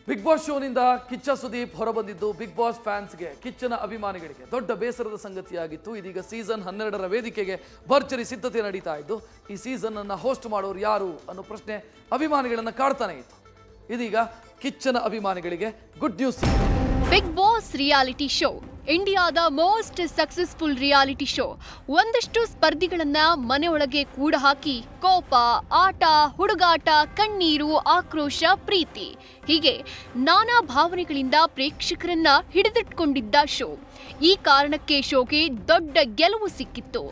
Big Boss ಶೋನಿಂದ ಕಿಚ್ಚ ಸುದೀಪ್ ಹೊರಬಂದಿದ್ದು Bigg Boss ಫ್ಯಾನ್ಸ್ಗೆ, ಕಿಚ್ಚನ ಅಭಿಮಾನಿಗಳಿಗೆ ದೊಡ್ಡ ಬೇಸರದ ಸಂಗತಿಯಾಗಿತ್ತು. ಇದೀಗ ಸೀಸನ್ 12ರ ವೇದಿಕೆಗೆ ಭರ್ಜರಿ ಸಿದ್ಧತೆ ನಡೀತಾ ಇದ್ದು, ಈ ಸೀಸನ್ ಅನ್ನು ಹೋಸ್ಟ್ ಮಾಡೋರು ಯಾರು ಅನ್ನೋ ಪ್ರಶ್ನೆ ಅಭಿಮಾನಿಗಳನ್ನು ಕಾಡ್ತಾನೆ ಇತ್ತು. ಇದೀಗ ಕಿಚ್ಚನ ಅಭಿಮಾನಿಗಳಿಗೆ good news. Big boss reality show ಇಂಡಿಯಾದ ಮೋಸ್ಟ್ ಸಕ್ಸಸ್ಫುಲ್ ರಿಯಾಲಿಟಿ ಶೋ. ಒಂದಷ್ಟು ಸ್ಪರ್ಧಿಗಳನ್ನ ಮನೆಯೊಳಗೆ ಕೂಡ ಹಾಕಿ ಕೋಪ, ಆಟ, ಹುಡುಗಾಟ, ಕಣ್ಣೀರು, ಆಕ್ರೋಶ, ಪ್ರೀತಿ ಹೀಗೆ ನಾನಾ ಭಾವನೆಗಳಿಂದ ಪ್ರೇಕ್ಷಕರನ್ನ ಹಿಡಿದಿಟ್ಕೊಂಡಿದ್ದ ಶೋ. ಈ ಕಾರಣಕ್ಕೆ ಶೋಗೆ ದೊಡ್ಡ ಗೆಲುವು ಸಿಕ್ಕಿತ್ತು.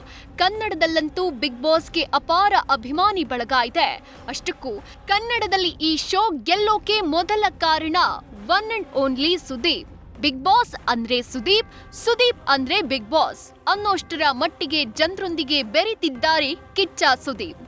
ಕನ್ನಡದಲ್ಲಂತೂ ಬಿಗ್ ಬಾಸ್ಗೆ ಅಪಾರ ಅಭಿಮಾನಿ ಬಳಗ ಇದೆ. ಅಷ್ಟಕ್ಕೂ ಕನ್ನಡದಲ್ಲಿ ಈ ಶೋ ಗೆಲ್ಲೋಕೆ ಮೊದಲ ಕಾರಣ one and only Sudeep. Big boss ಅಂದ್ರೆ ಸುದೀಪ್, ಸುದೀಪ್ ಅಂದ್ರೆ ಬಿಗ್ ಬಾಸ್ ಅನ್ನೋಷ್ಟರ ಮಟ್ಟಿಗೆ ಜನರೊಂದಿಗೆ ಬೆರೆತಿದ್ದಾರೆ ಕಿಚ್ಚ ಸುದೀಪ್.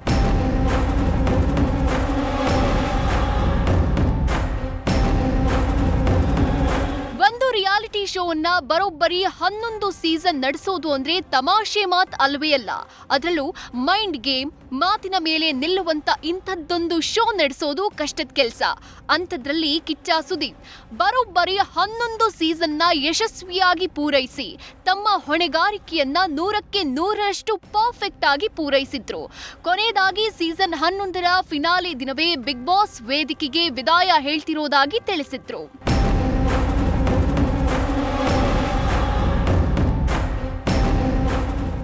ಒಂದು ರಿಯಾಲಿಟಿ ಶೋವನ್ನ ಬರೋಬ್ಬರಿ 11 ಸೀಸನ್ ನಡೆಸೋದು ಅಂದ್ರೆ ತಮಾಷೆ ಮಾತ್ ಅಲ್ವೇ ಅಲ್ಲ. ಅದರಲ್ಲೂ ಮೈಂಡ್ ಗೇಮ್, ಮಾತಿನ ಮೇಲೆ ನಿಲ್ಲುವಂತ ಇಂಥದ್ದೊಂದು ಶೋ ನಡೆಸೋದು ಕಷ್ಟದ ಕೆಲಸ. ಅಂಥದ್ರಲ್ಲಿ ಕಿಚ್ಚ ಸುದೀಪ್ ಬರೋಬ್ಬರಿ 11 ಸೀಸನ್ನ ಯಶಸ್ವಿಯಾಗಿ ಪೂರೈಸಿ ತಮ್ಮ ಹೊಣೆಗಾರಿಕೆಯನ್ನ 100ಕ್ಕೆ 100ರಷ್ಟು ಪರ್ಫೆಕ್ಟ್ ಆಗಿ ಪೂರೈಸಿದ್ರು. ಕೊನೆಯದಾಗಿ ಸೀಸನ್ 11ರ ಫಿನಾಲೆ ದಿನವೇ ಬಿಗ್ ಬಾಸ್ ವೇದಿಕೆಗೆ ವಿದಾಯ ಹೇಳ್ತಿರೋದಾಗಿ ತಿಳಿಸಿದ್ರು.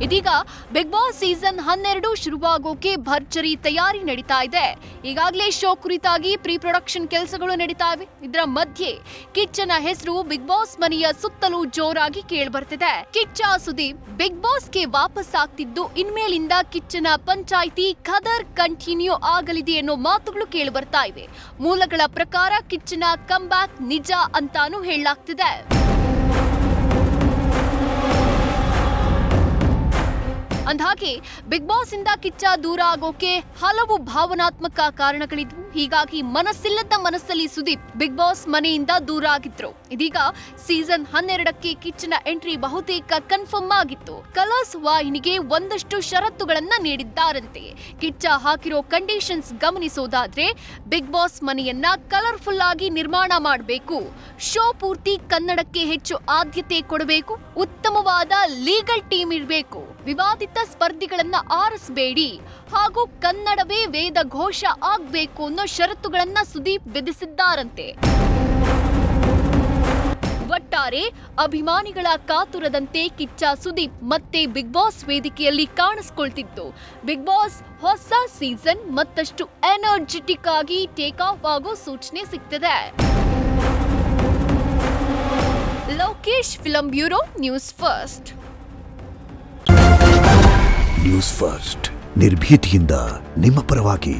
ಇದೀಗ ಬಿಗ್ ಬಾಸ್ ಸೀಸನ್ 12 ಶುರುವಾಗೋಕೆ ಭರ್ಜರಿ ತಯಾರಿ ನಡೀತಾ ಇದೆ. ಈಗಾಗಲೇ ಶೋ ಕುರಿತಾಗಿ ಪ್ರೀ ಪ್ರೊಡಕ್ಷನ್ ಕೆಲಸಗಳು ನಡೀತಾ ಇವೆ. ಇದರ ಮಧ್ಯೆ ಕಿಚ್ಚನ ಹೆಸರು ಬಿಗ್ ಬಾಸ್ ಮನೆಯ ಸುತ್ತಲೂ ಜೋರಾಗಿ ಕೇಳಿಬರ್ತಿದೆ. ಕಿಚ್ಚ ಸುದೀಪ್ ಬಿಗ್ ಬಾಸ್ಗೆ ವಾಪಸ್ ಆಗ್ತಿದ್ದು ಇನ್ಮೇಲಿಂದ ಕಿಚ್ಚನ ಪಂಚಾಯಿತಿ ಖದರ್ ಕಂಟಿನ್ಯೂ ಆಗಲಿದೆ ಅನ್ನೋ ಮಾತುಗಳು ಕೇಳಿಬರ್ತಾ ಇವೆ. ಮೂಲಗಳ ಪ್ರಕಾರ ಕಿಚ್ಚನ ಕಮ್ ಬ್ಯಾಕ್ ನಿಜ ಅಂತಾನೂ ಹೇಳಲಾಗ್ತಿದೆ. ಅಂದ್ಹಾಗೆ ಬಿಗ್ ಬಾಸ್ ಇಂದ ಕಿಚ್ಚ ದೂರ ಆಗೋಕೆ ಹಲವು ಭಾವನಾತ್ಮಕ ಕಾರಣಗಳಿದ್ವು. ಹೀಗಾಗಿ ಮನಸ್ಸಿಲ್ಲದ ಮನಸ್ಸಲ್ಲಿ ಸುದೀಪ್ ಬಿಗ್ ಬಾಸ್ ಮನೆಯಿಂದ ದೂರ ಆಗಿದ್ರು. ಇದೀಗ ಸೀಸನ್ 12ಕ್ಕೆ ಕಿಚ್ಚನ ಎಂಟ್ರಿ ಬಹುತೇಕ ಕನ್ಫರ್ಮ್ ಆಗಿತ್ತು. ಕಲರ್ಸ್ ವಾಹಿನಿಗೆ ಒಂದಷ್ಟು ಷರತ್ತುಗಳನ್ನ ನೀಡಿದ್ದಾರಂತೆ. ಕಿಚ್ಚ ಹಾಕಿರೋ ಕಂಡೀಷನ್ಸ್ ಗಮನಿಸೋದಾದ್ರೆ ಬಿಗ್ ಬಾಸ್ ಮನೆಯನ್ನ ಕಲರ್ಫುಲ್ ಆಗಿ ನಿರ್ಮಾಣ ಮಾಡಬೇಕು, ಶೋ ಪೂರ್ತಿ ಕನ್ನಡಕ್ಕೆ ಹೆಚ್ಚು ಆದ್ಯತೆ ಕೊಡಬೇಕು, ಉತ್ತಮವಾದ ಲೀಗಲ್ ಟೀಮ್ ಇರಬೇಕು, ವಿವಾದಿತ ಸ್ಪರ್ಧಿಗಳನ್ನ ಆರಿಸಬೇಡಿ ಹಾಗೂ ಕನ್ನಡವೇ ವೇದ ಘೋಷ ಆಗ್ಬೇಕು ಅನ್ನೋ ಷರತ್ತುಗಳನ್ನ ಸುದೀಪ್ ವಿಧಿಸಿದ್ದಾರಂತೆ. ಒಟ್ಟಾರೆ ಅಭಿಮಾನಿಗಳ ಕಾತುರದಂತೆ ಕಿಚ್ಚ ಸುದೀಪ್ ಮತ್ತೆ ಬಿಗ್ ಬಾಸ್ ವೇದಿಕೆಯಲ್ಲಿ ಕಾಣಿಸ್ಕೊಳ್ತಿತ್ತು. ಬಿಗ್ ಬಾಸ್ ಹೊಸ ಸೀಸನ್ ಮತ್ತಷ್ಟು ಎನರ್ಜೆಟಿಕ್ ಆಗಿ ಟೇಕ್ ಆಫ್ ಆಗೋ ಸೂಚನೆ ಸಿಗ್ತಿದೆ. Lokesh, film bureau, News First. News First ನಿರ್ಭೀತಿಯಿಂದ ನಿಮ್ಮ ಪರವಾಗಿ.